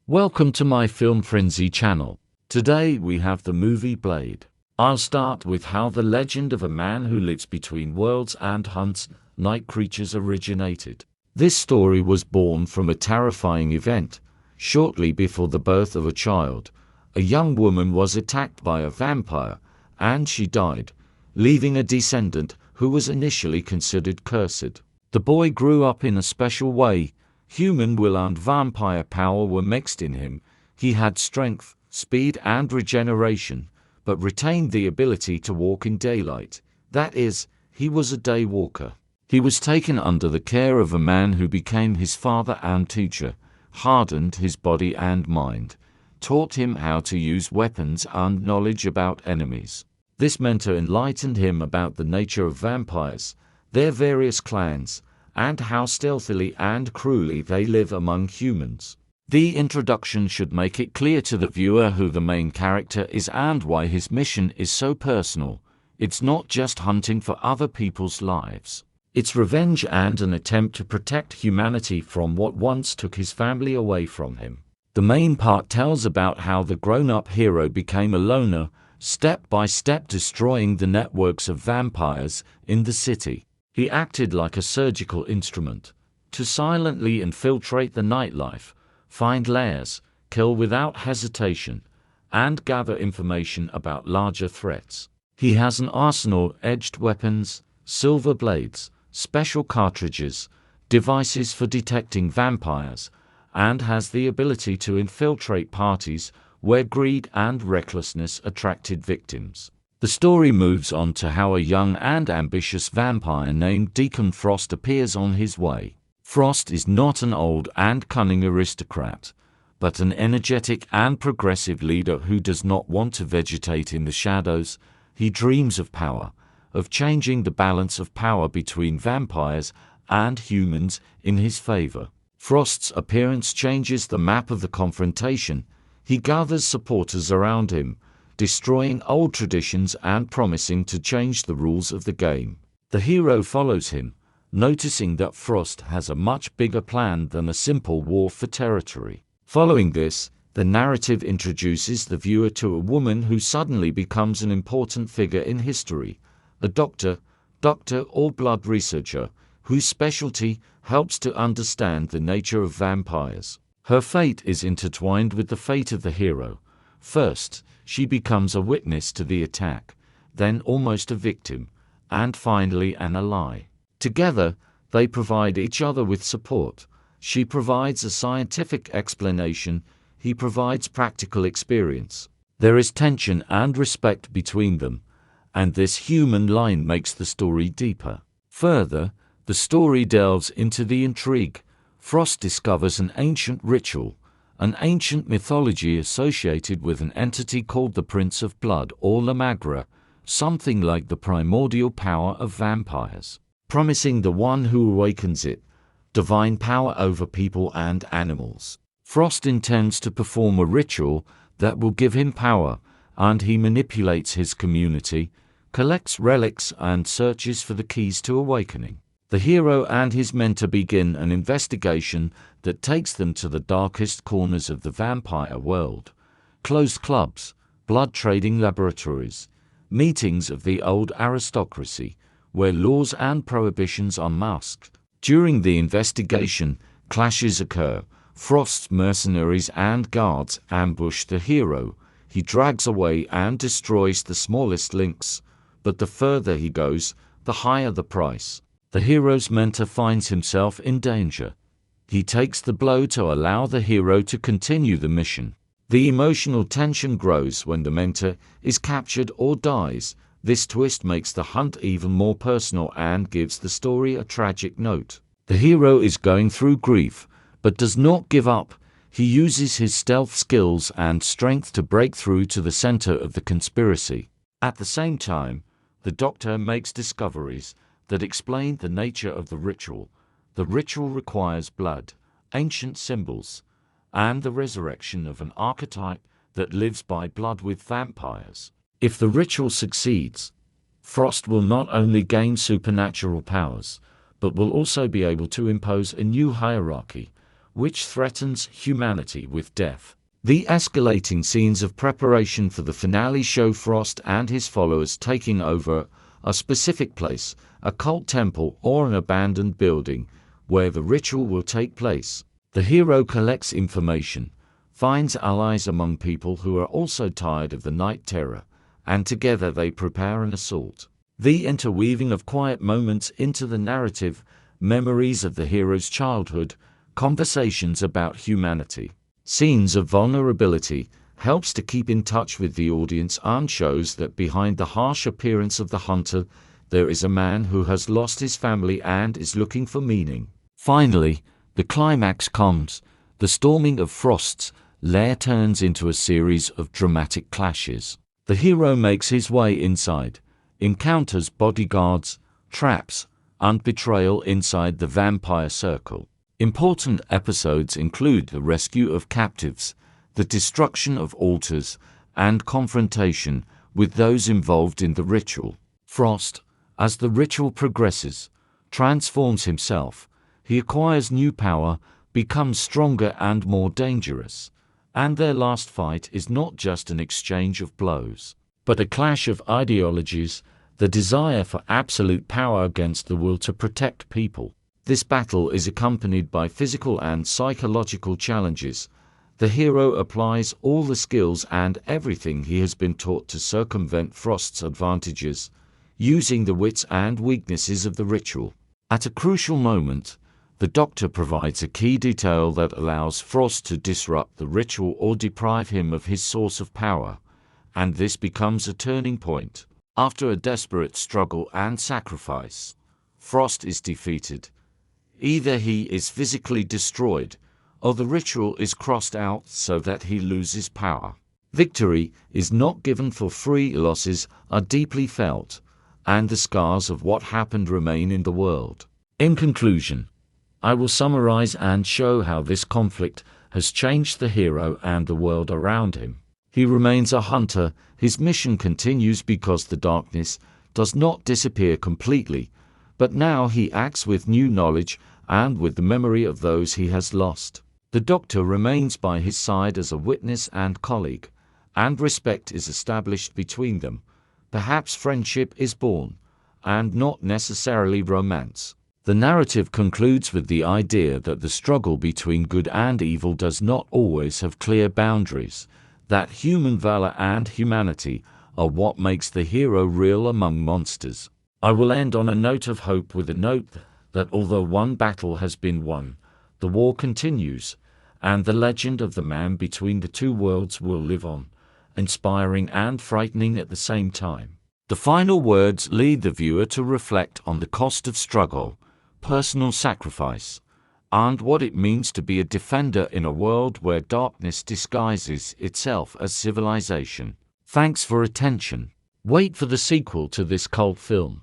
Welcome to my Film Frenzy channel. Today we have the movie Blade. I'll start with how the legend of a man who lives between worlds and hunts night creatures originated. This story was born from a terrifying event. Shortly before the birth of a child, a young woman was attacked by a vampire, and she died, leaving a descendant who was initially considered cursed. The boy grew up in a special way. Human will and vampire power were mixed in him. He had strength, speed and regeneration, but retained the ability to walk in daylight. That is, he was a day walker. He was taken under the care of a man who became his father and teacher, hardened his body and mind, taught him how to use weapons and knowledge about enemies. This mentor enlightened him about the nature of vampires, their various clans, and how stealthily and cruelly they live among humans. The introduction should make it clear to the viewer who the main character is and why his mission is so personal. It's not just hunting for other people's lives. It's revenge and an attempt to protect humanity from what once took his family away from him. The main part tells about how the grown-up hero became a loner, step by step destroying the networks of vampires in the city. He acted like a surgical instrument, to silently infiltrate the nightlife, find lairs, kill without hesitation, and gather information about larger threats. He has an arsenal: edged weapons, silver blades, special cartridges, devices for detecting vampires, and has the ability to infiltrate parties where greed and recklessness attracted victims. The story moves on to how a young and ambitious vampire named Deacon Frost appears on his way. Frost is not an old and cunning aristocrat, but an energetic and progressive leader who does not want to vegetate in the shadows. He dreams of power, of changing the balance of power between vampires and humans in his favor. Frost's appearance changes the map of the confrontation. He gathers supporters around him, destroying old traditions and promising to change the rules of the game. The hero follows him, noticing that Frost has a much bigger plan than a simple war for territory. Following this, the narrative introduces the viewer to a woman who suddenly becomes an important figure in history, a doctor or blood researcher, whose specialty helps to understand the nature of vampires. Her fate is intertwined with the fate of the hero. First, she becomes a witness to the attack, then almost a victim, and finally an ally. Together, they provide each other with support. She provides a scientific explanation, he provides practical experience. There is tension and respect between them, and this human line makes the story deeper. Further, the story delves into the intrigue. Frost discovers an ancient ritual, an ancient mythology associated with an entity called the Prince of Blood, or La Magra, something like the primordial power of vampires, promising the one who awakens it divine power over people and animals. Frost intends to perform a ritual that will give him power, and he manipulates his community, collects relics and searches for the keys to awakening. The hero and his mentor begin an investigation that takes them to the darkest corners of the vampire world: closed clubs, blood trading laboratories, meetings of the old aristocracy, where laws and prohibitions are masked. During the investigation, clashes occur. Frost's mercenaries and guards ambush the hero. He drags away and destroys the smallest links, but the further he goes, the higher the price. The hero's mentor finds himself in danger. He takes the blow to allow the hero to continue the mission. The emotional tension grows when the mentor is captured or dies. This twist makes the hunt even more personal and gives the story a tragic note. The hero is going through grief, but does not give up. He uses his stealth skills and strength to break through to the center of the conspiracy. At the same time, the doctor makes discoveries that explain the nature of the ritual. The ritual requires blood, ancient symbols, and the resurrection of an archetype that lives by blood with vampires. If the ritual succeeds, Frost will not only gain supernatural powers, but will also be able to impose a new hierarchy, which threatens humanity with death. The escalating scenes of preparation for the finale show Frost and his followers taking over a specific place, a cult temple or an abandoned building, where the ritual will take place. The hero collects information, finds allies among people who are also tired of the night terror, and together they prepare an assault. The interweaving of quiet moments into the narrative, memories of the hero's childhood, conversations about humanity, scenes of vulnerability, helps to keep in touch with the audience and shows that behind the harsh appearance of the hunter, there is a man who has lost his family and is looking for meaning. Finally, the climax comes. The storming of Frost's lair turns into a series of dramatic clashes. The hero makes his way inside, encounters bodyguards, traps, and betrayal inside the vampire circle. Important episodes include the rescue of captives, the destruction of altars, and confrontation with those involved in the ritual. Frost, as the ritual progresses, transforms himself. He acquires new power, becomes stronger and more dangerous. And their last fight is not just an exchange of blows, but a clash of ideologies, the desire for absolute power against the will to protect people. This battle is accompanied by physical and psychological challenges. The hero applies all the skills and everything he has been taught to circumvent Frost's advantages, using the wits and weaknesses of the ritual. At a crucial moment, the Doctor provides a key detail that allows Frost to disrupt the ritual or deprive him of his source of power, and this becomes a turning point. After a desperate struggle and sacrifice, Frost is defeated. Either he is physically destroyed, or the ritual is crossed out so that he loses power. Victory is not given for free. Losses are deeply felt, and the scars of what happened remain in the world. In conclusion, I will summarize and show how this conflict has changed the hero and the world around him. He remains a hunter. His mission continues because the darkness does not disappear completely, but now he acts with new knowledge and with the memory of those he has lost. The Doctor remains by his side as a witness and colleague, and respect is established between them. Perhaps friendship is born, and not necessarily romance. The narrative concludes with the idea that the struggle between good and evil does not always have clear boundaries, that human valor and humanity are what makes the hero real among monsters. I will end on a note of hope with a note that although one battle has been won, the war continues, and the legend of the man between the two worlds will live on, inspiring and frightening at the same time. The final words lead the viewer to reflect on the cost of struggle, personal sacrifice, and what it means to be a defender in a world where darkness disguises itself as civilization. Thanks for attention. Wait for the sequel to this cult film.